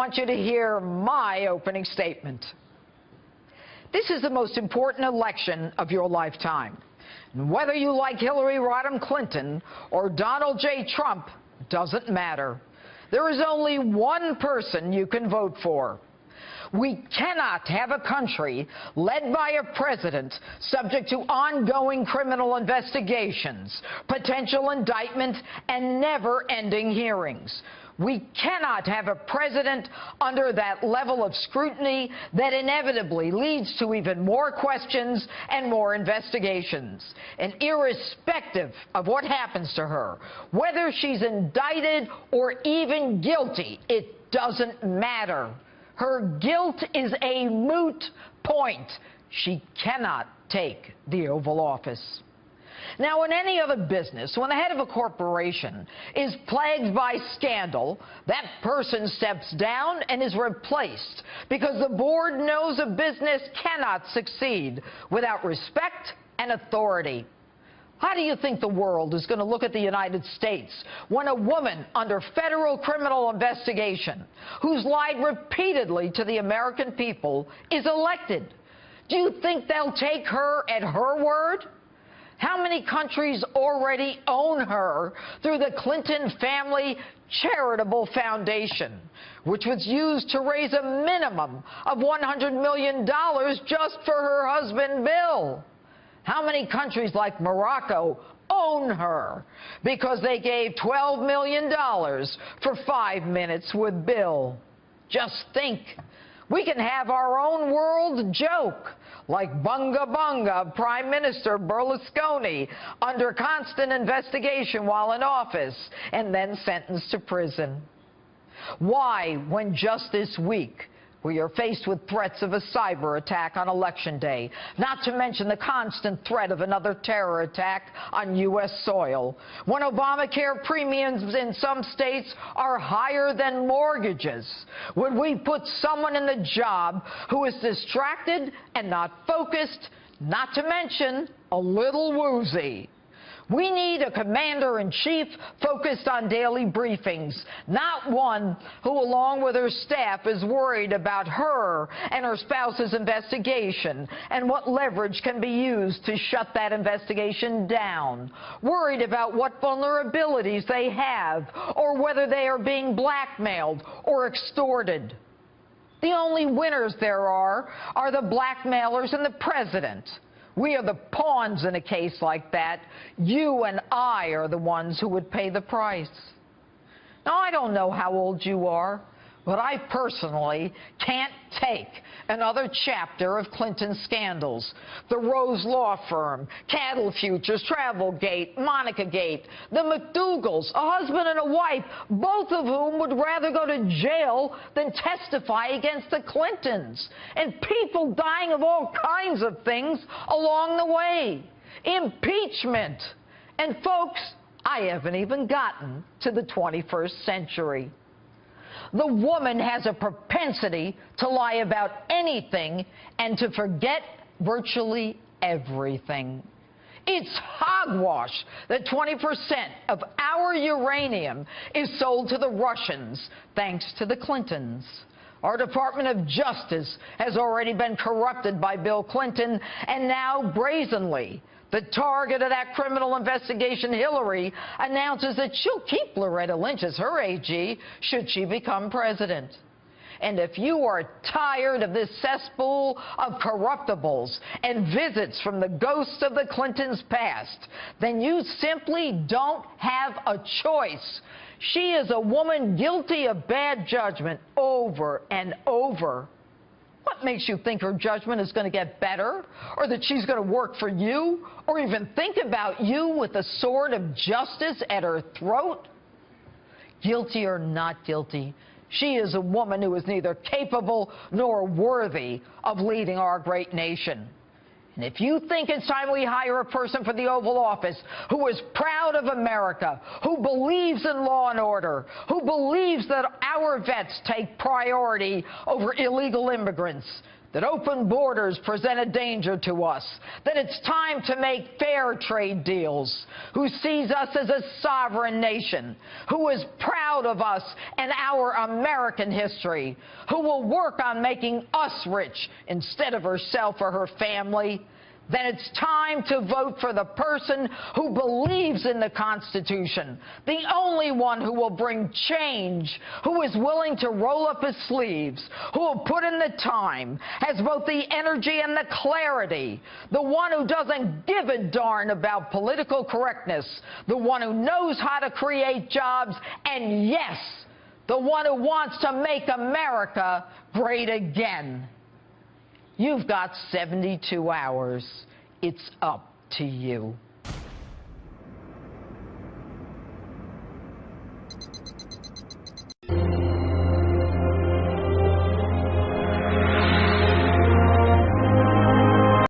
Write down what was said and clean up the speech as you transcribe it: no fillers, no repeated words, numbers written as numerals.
want you to hear my opening statement. This is the most important election of your lifetime. And whether you like Hillary Rodham Clinton or Donald J. Trump doesn't matter. There is only one person you can vote for. We cannot have a country led by a president subject to ongoing criminal investigations, potential indictment, and never-ending hearings. We cannot have a president under that level of scrutiny that inevitably leads to even more questions and more investigations. And irrespective of what happens to her, whether she's indicted or even guilty, it doesn't matter. Her guilt is a moot point. She cannot take the Oval Office. Now, in any other business, when the head of a corporation is plagued by scandal, that person steps down and is replaced because the board knows a business cannot succeed without respect and authority. How do you think the world is going to look at the United States when a woman under federal criminal investigation, who's lied repeatedly to the American people, is elected? Do you think they'll take her at her word? How many countries already own her through the Clinton Family Charitable Foundation, which was used to raise a minimum of $100 million just for her husband, Bill? How many countries like Morocco own her because they gave $12 million for 5 minutes with Bill? Just think. We can have our own world joke, like Bunga Bunga Prime Minister Berlusconi under constant investigation while in office and then sentenced to prison. Why, when just this week we are faced with threats of a cyber attack on Election Day, not to mention the constant threat of another terror attack on U.S. soil, when Obamacare premiums in some states are higher than mortgages, would we put someone in the job who is distracted and not focused, not to mention a little woozy? We need a commander-in-chief focused on daily briefings, not one who, along with her staff, is worried about her and her spouse's investigation and what leverage can be used to shut that investigation down, worried about what vulnerabilities they have or whether they are being blackmailed or extorted. The only winners there are the blackmailers and the president. We are the pawns in a case like that. You and I are the ones who would pay the price. Now, I don't know how old you are, but I personally can't take another chapter of Clinton scandals. The Rose Law Firm, Cattle Futures, Travelgate, Monica-gate, the McDougals, a husband and a wife, both of whom would rather go to jail than testify against the Clintons, and people dying of all kinds of things along the way. Impeachment. And folks, I haven't even gotten to the 21st century. The woman has a propensity to lie about anything and to forget virtually everything. It's hogwash that 20% of our uranium is sold to the Russians, thanks to the Clintons. Our Department of Justice has already been corrupted by Bill Clinton, and now brazenly, the target of that criminal investigation, Hillary, announces that she'll keep Loretta Lynch as her AG should she become president. And if you are tired of this cesspool of corruptibles and visits from the ghosts of the Clintons' past, then you simply don't have a choice. She is a woman guilty of bad judgment over and over. What makes you think her judgment is going to get better, or that she's going to work for you, or even think about you with the sword of justice at her throat? Guilty or not guilty, she is a woman who is neither capable nor worthy of leading our great nation. And if you think it's time we hire a person for the Oval Office who is proud of America, who believes in law and order, who believes that our vets take priority over illegal immigrants, that open borders present a danger to us, that it's time to make fair trade deals, who sees us as a sovereign nation, who is proud of us and our American history, who will work on making us rich instead of herself or her family, then it's time to vote for the person who believes in the Constitution, the only one who will bring change, who is willing to roll up his sleeves, who will put in the time, has both the energy and the clarity, the one who doesn't give a darn about political correctness, the one who knows how to create jobs, and yes, the one who wants to make America great again. You've got 72 hours. It's up to you.